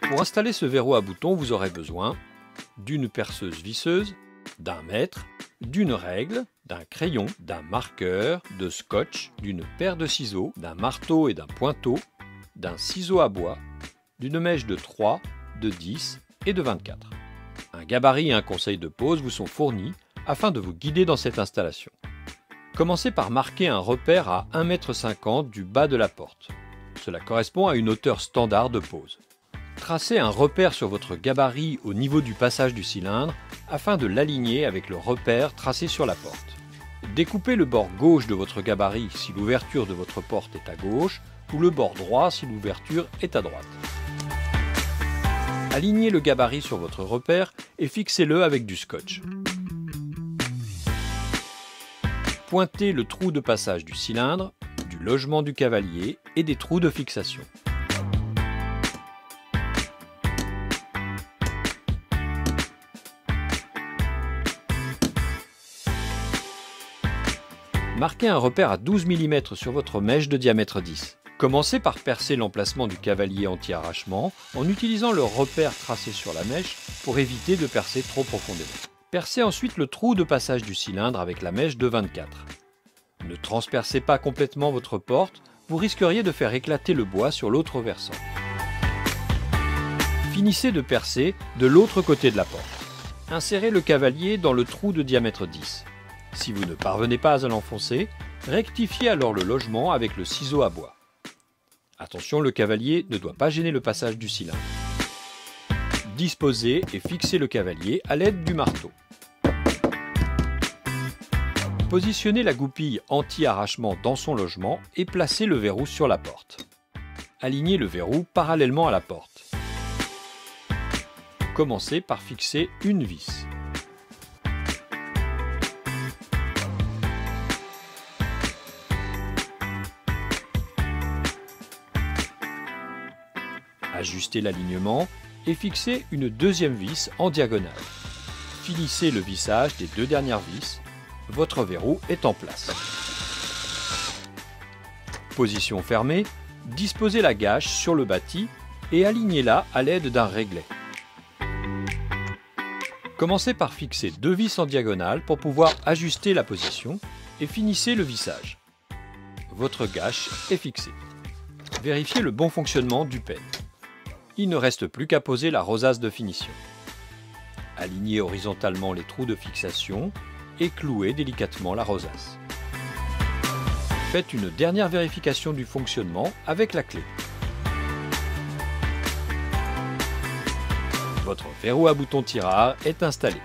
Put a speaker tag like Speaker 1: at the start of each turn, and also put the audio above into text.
Speaker 1: Pour installer ce verrou à boutons, vous aurez besoin d'une perceuse visseuse, d'un mètre, d'une règle, d'un crayon, d'un marqueur, de scotch, d'une paire de ciseaux, d'un marteau et d'un pointeau, d'un ciseau à bois, d'une mèche de 3, de 10 et de 24. Un gabarit et un conseil de pose vous sont fournis afin de vous guider dans cette installation. Commencez par marquer un repère à 1,50 m du bas de la porte. Cela correspond à une hauteur standard de pose. Tracez un repère sur votre gabarit au niveau du passage du cylindre afin de l'aligner avec le repère tracé sur la porte. Découpez le bord gauche de votre gabarit si l'ouverture de votre porte est à gauche ou le bord droit si l'ouverture est à droite. Alignez le gabarit sur votre repère et fixez-le avec du scotch. Pointez le trou de passage du cylindre, du logement du cavalier et des trous de fixation. Marquez un repère à 12 mm sur votre mèche de diamètre 10. Commencez par percer l'emplacement du cavalier anti-arrachement en utilisant le repère tracé sur la mèche pour éviter de percer trop profondément. Percez ensuite le trou de passage du cylindre avec la mèche de 24. Ne transpercez pas complètement votre porte, vous risqueriez de faire éclater le bois sur l'autre versant. Finissez de percer de l'autre côté de la porte. Insérez le cavalier dans le trou de diamètre 10. Si vous ne parvenez pas à l'enfoncer, rectifiez alors le logement avec le ciseau à bois. Attention, le cavalier ne doit pas gêner le passage du cylindre. Disposez et fixez le cavalier à l'aide du marteau. Positionnez la goupille anti-arrachement dans son logement et placez le verrou sur la porte. Alignez le verrou parallèlement à la porte. Commencez par fixer une vis. Ajustez l'alignement et fixez une deuxième vis en diagonale. Finissez le vissage des deux dernières vis. Votre verrou est en place. Position fermée, disposez la gâche sur le bâti et alignez-la à l'aide d'un réglet. Commencez par fixer deux vis en diagonale pour pouvoir ajuster la position et finissez le vissage. Votre gâche est fixée. Vérifiez le bon fonctionnement du peigne. Il ne reste plus qu'à poser la rosace de finition. Alignez horizontalement les trous de fixation et clouez délicatement la rosace. Faites une dernière vérification du fonctionnement avec la clé. Votre verrou à boutons tirard est installé.